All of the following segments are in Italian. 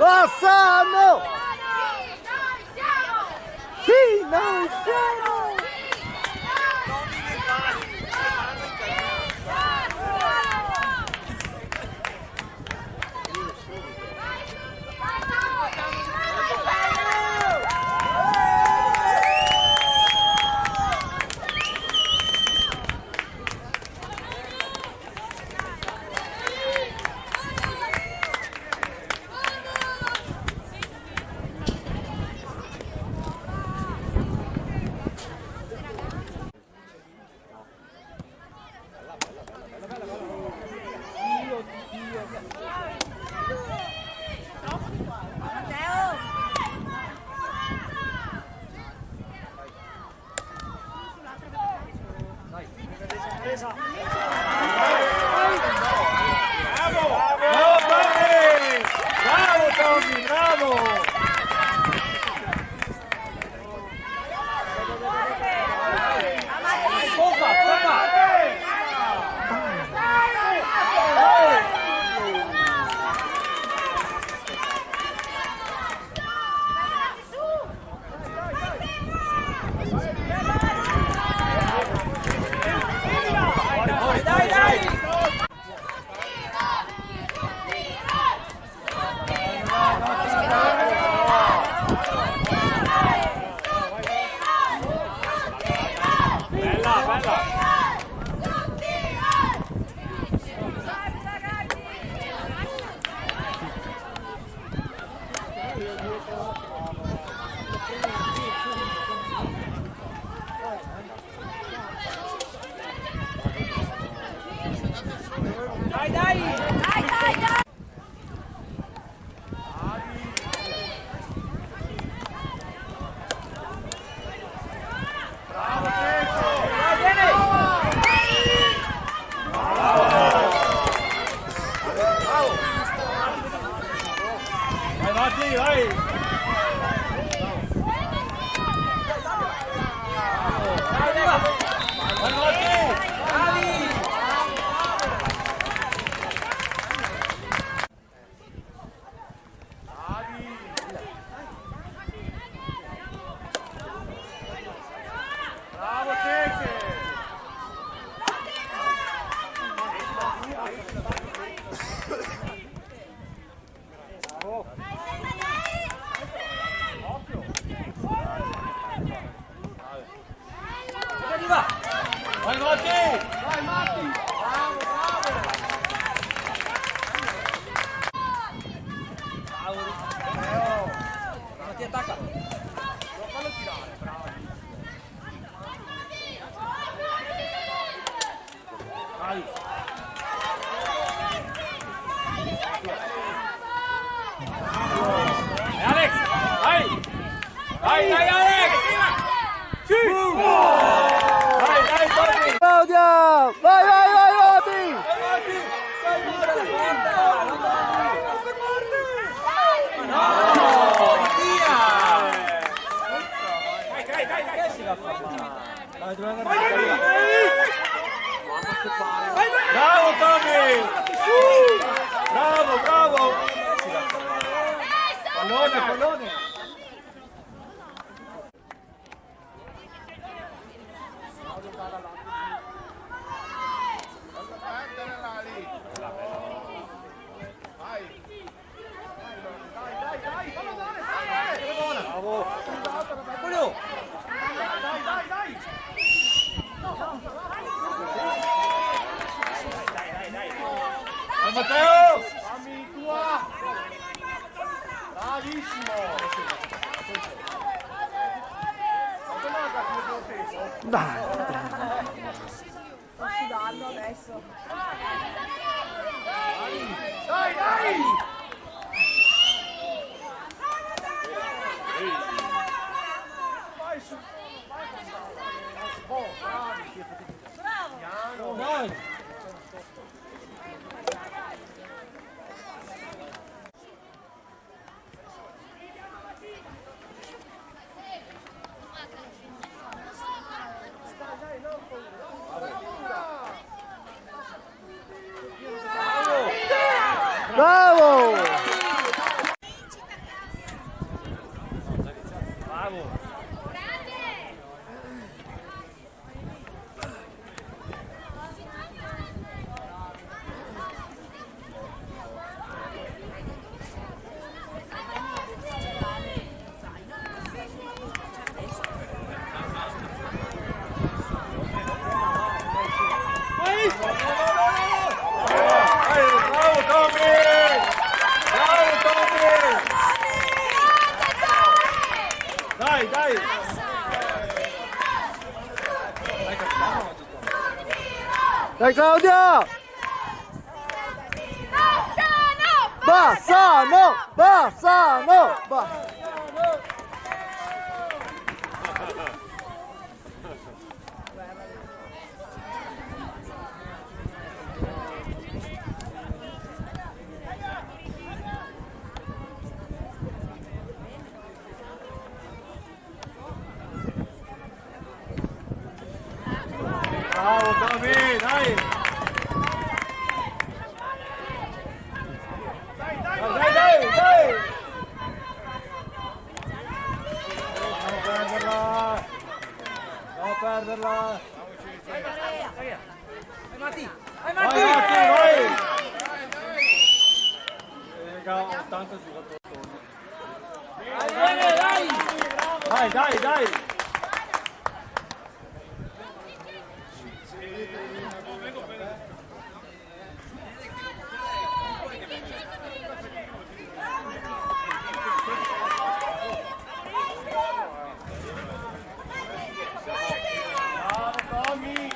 Bassano! Sì, noi siamo! Vai Matti! Vai Matti! Bravo, bravo! Bravo! Matti attacca! Non fallo tirare, bravo! Vai! Alex! Vai! Vai, vai Alex! Sì! Claudia! Vai, vai, vai, Mati! Bravo Tommy! Bravo, bravo! Pallone, pallone! Bravo! Quello! Dai, dai, dai! Dai, Matteo! Dammi tua! Bravi! Dai. Sto sudando adesso. Dai, dai! Vai su! Bravo! Dai! Bravo! Bravo! Bravo Tommy! Bravo Tommy! Dai, dai! Dai Claudia! Bassano! Bassano! Bravo Tommy, dai! Dai, dai, dai! Non perderla! Non perderla! Vai Matti! Vai Vai, Matti! Matti, vai! Raga, 80 giocatori. Dai, dai, dai! Bravo Tommy!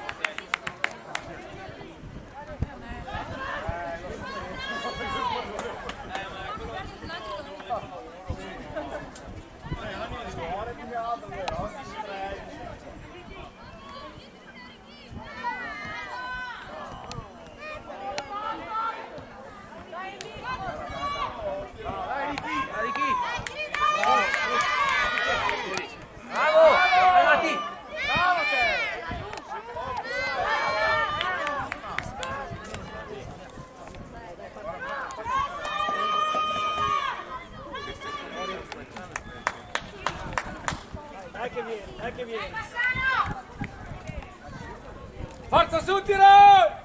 Bravo! Vai Matti! Bravo te! Dai che viene, dai che viene! Forza su, tiro!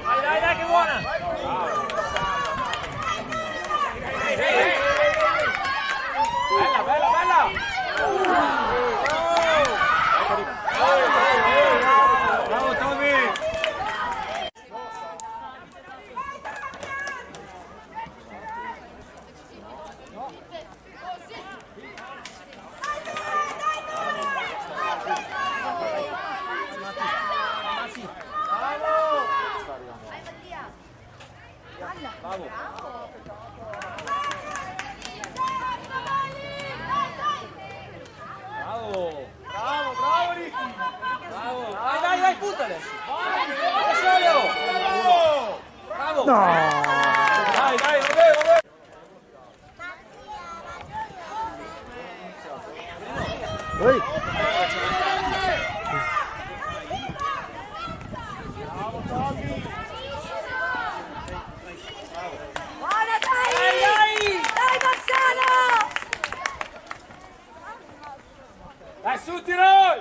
Dai, dai, dai, che buona! Bella, bella, bella! Bravo Tommy! Bravo! Bravo! Bravo, bravo Ricky! Bravo! Vai, vai, vai, buttale! Vai! Bravo! Bravo! No! Dai, dai, vabbè, vabbè! Ehi! Bravo Tommy! Buona dai! Dai, dai! Dai Bassano! Dai su Tirol!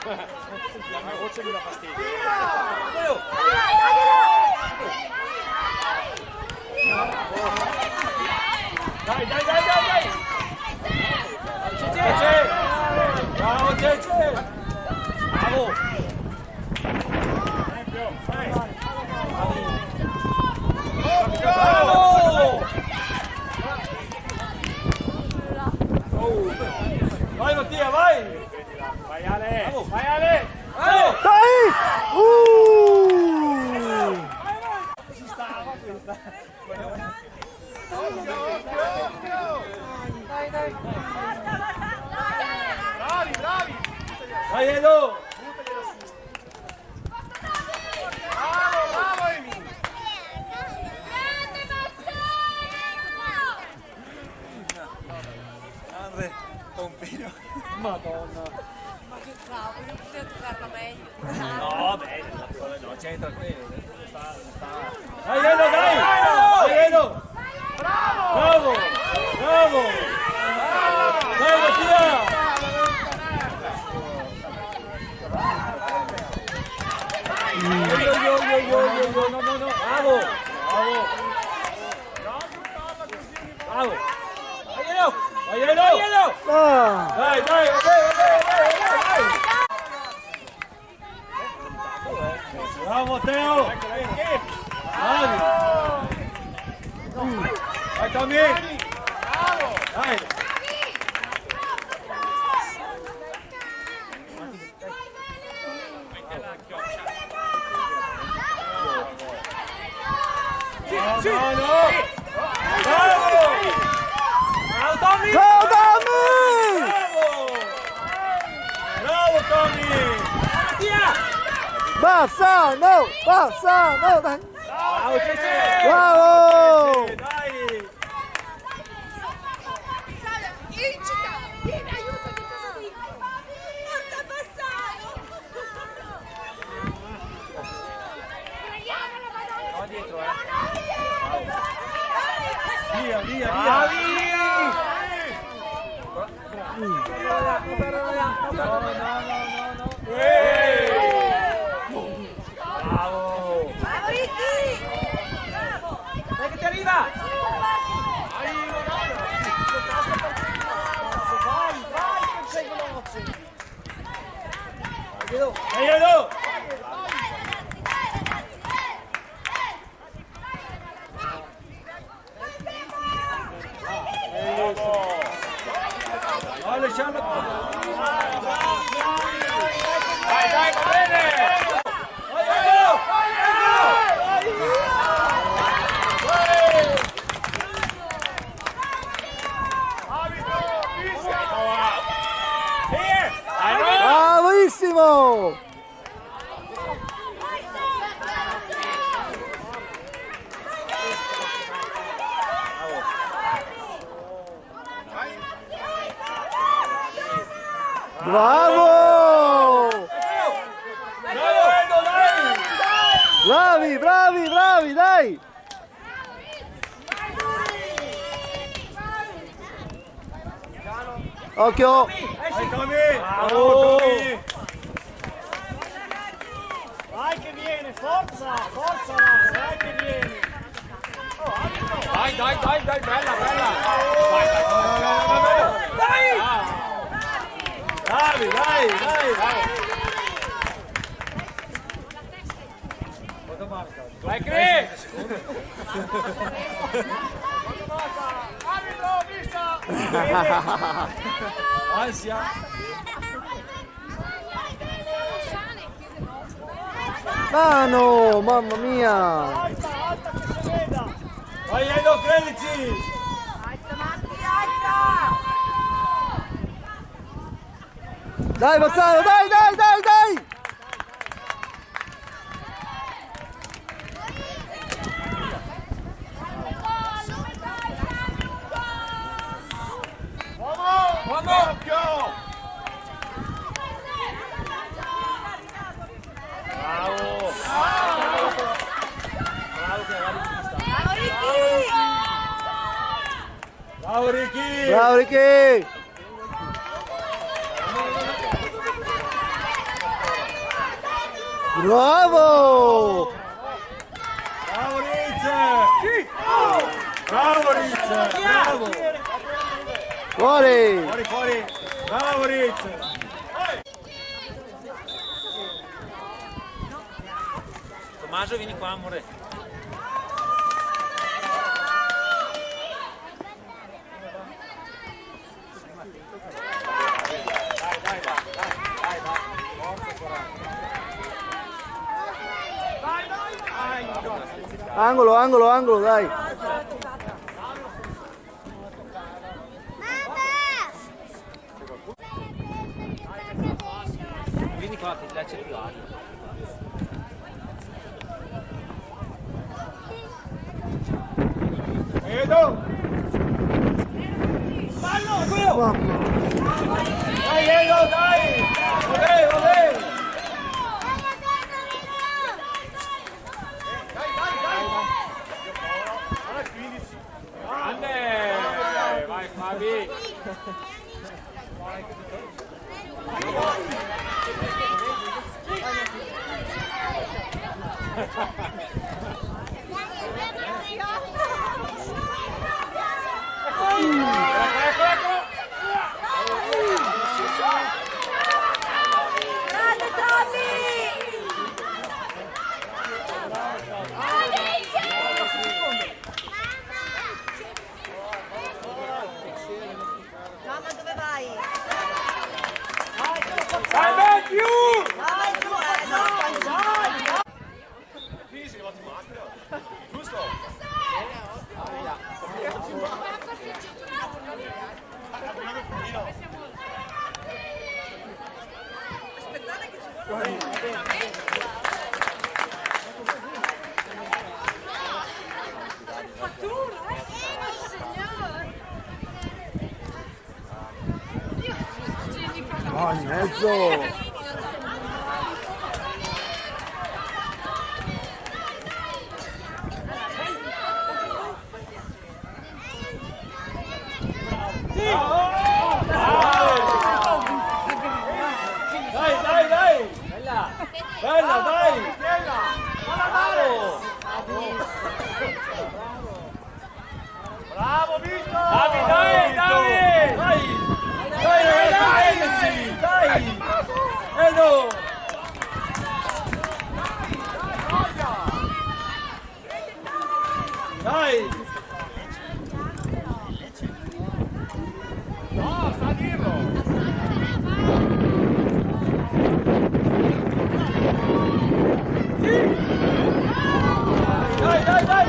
La goccia mi dà fastidio. Dai, dai, dai, dai, dai! C'è! Bravo! Bravo! Vai Mattia, vai! Vai Ale! Bravo, vai Ale! Bravo! Dai! Ci stava questa! Bravi, bravi! Vai Edo! Bravo, bravo Emi! Andre, pompino. Madonna. Ma che cavolo, io potevo giocarla meglio. No, bene, no, c'entra quello. Dai Edo, dai! Dai Edo! Bravo! Bravo! Bravo! Dai Mattia! No, bravo! Bravo! Bravo! Vai Edo! Vai Edo! Ah! Dai, dai, vai! Bravo Matteo! Bravi! Vai Tommy! Dai! No, no, no! Bravo! Bravo Tommy! Ciao Tommy! Bravo! Bravo Tommy! Mattia! Bassano! Bassano! Dai! Bravo Cece! Bravo! Dai! Incita! Vieni, aiutami, cosa dico? Forza Bassano! Preghiamola, Madonna! Va dietro, Dai! Via, via, via! Bravo! Bravo Ricky! Bravo! Dai che ti arriva! Dai Edo! Vai lasciarlo! Dai, dai, va bene! Vai Edo! Vai Edo! Bravissimo! Bravo! Bravo Edo, dai! Bravi, bravi, bravi, dai! Occhio! Vai Tommy! Bravo Tommy! Vai che viene, forza, forza Max, vai che viene. Dai, dai, dai, dai, bella, bella! Vai, dai, dai! Bravi, dai, dai! Vai Cri! Ansia! Mano, mamma mia! Alta, alta che si veda. Vai Edo, credici! Alza Matti, alza! Dai Bassano, dai, dai, dai, dai! Vamos! Occhio! Bravo! Bravo che avanti ci sta! Bravo Ricky! Bravo Ricky! Bravo Ricky! Bravo! Bravo Ritz! Bravo Ritz! Bravo! Fuori! Fuori, fuori! Bravo Ritz! Vai! Tommaso, vieni qua, amore. Angolo, angolo, angolo, dai. Vieni qua, che là c'è più aria. Edo! Fallo, quello! Dai, Edo, dai! Vabbè, vabbè! Grande! Vai Fabi! Ecco, ecco! Grande Tommy! Mamma, dove vai? Vai Matthew! Vai giù, dai! No, in mezzo. Dai, dai, dai! Bella! Bella, dai! Bella! Bravo! Bravo, Vito! Davi, dai, Davi! Dai! Dai, ragazzi, dai! Edo! Dai! No, sta a dirlo! Dai, dai, dai!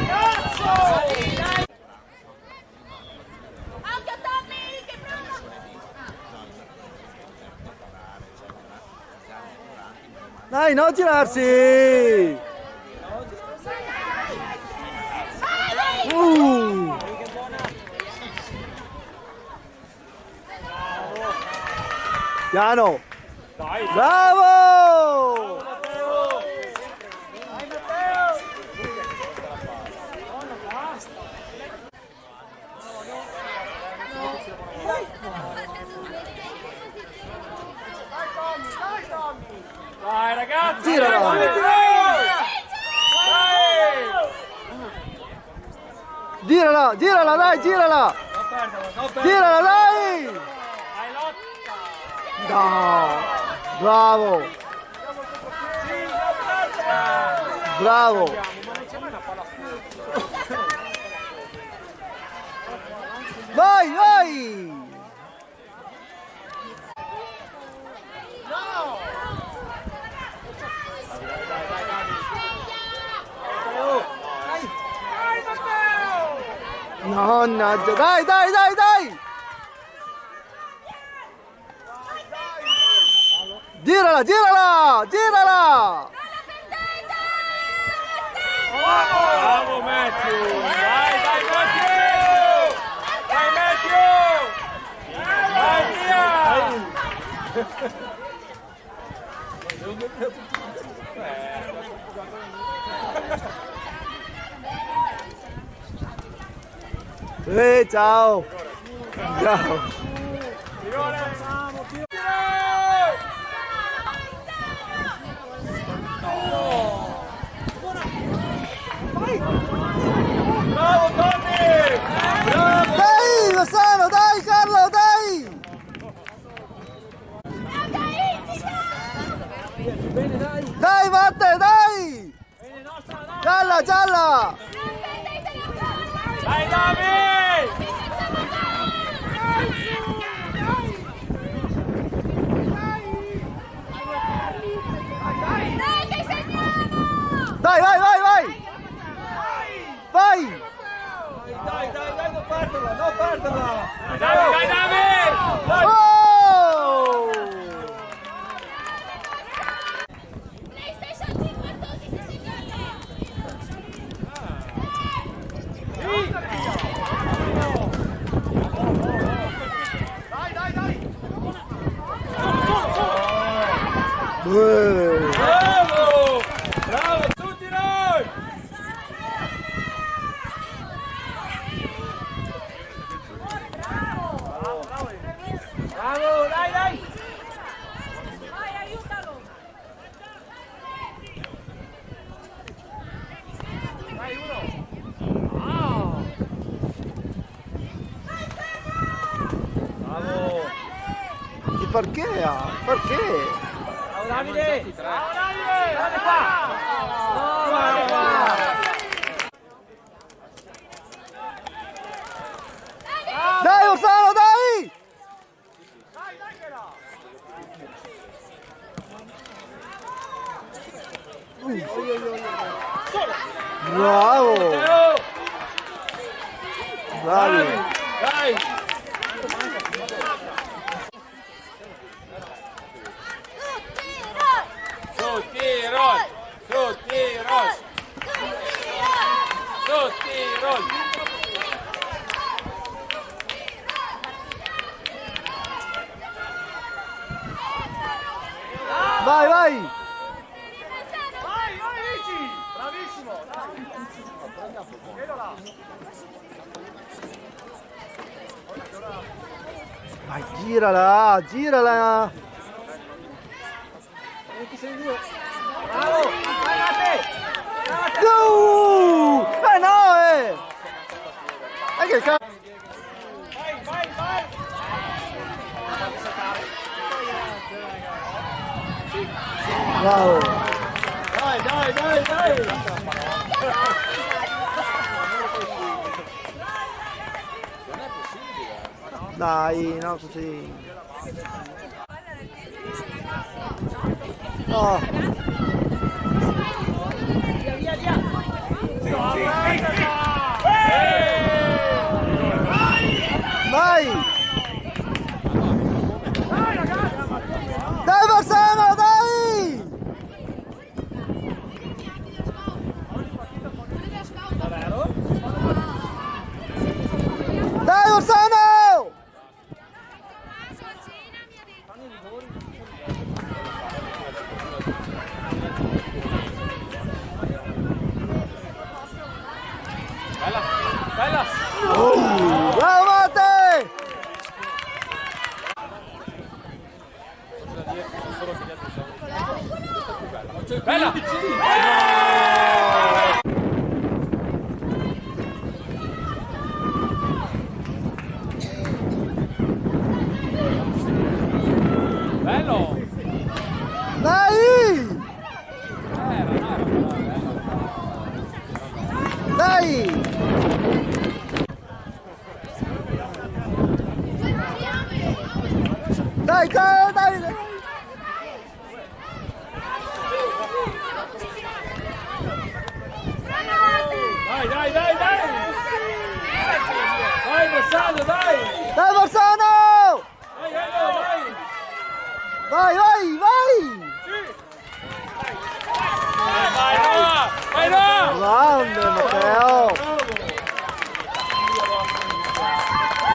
Cazzo! Anche Tommy, che bravo! Dai, non girarsi. Piano. Dai! Bravo. Dai ragazzi! Girala. Dai! Girala, girala, dai, girala. Non perderlo, non perderlo! Girala, dai. Dai lotta! No. Bravo. Bravo. Ma non c'è mai una palla fuori! Vai, vai. Mannaggia, dai, dai, dai, dai! Girala, girala, girala! Bravo Matthew! Dai, dai Matthew! Dai Matthew! Vai via! Ciao! Ciao! Bravo, Tommy! Bravo! Dai, Rossano, dai, Carlo, dai! Bene, dai! Bravo! Bravo tutti noi! Bravo, dai, dai! Vai, aiutalo. Dai, uno! Wow! Bravo! E perché? Perché? Bravo Davide! Bravo Davide! Guarda qua! Guarda qua! Dai Orsano, dai! Bravo! Bravi! Dai! Tutti Roy! Tutti Roy! Tutti Roy! Vai, vai! Vai, vai Ricci! Bravissimo! Vedola! Vai, girala, girala! Bravo! Vai Nate! No! No, che cazzo! Vai, vai, vai! Bravo! Dai, dai, dai, dai! Dai, no così! No! Vai! Dai Bassano, dai! Dai Bassano! Bella! Bella! Bravo Mate! Bella! Bello! Dai! Dai! Dai, dai, dai!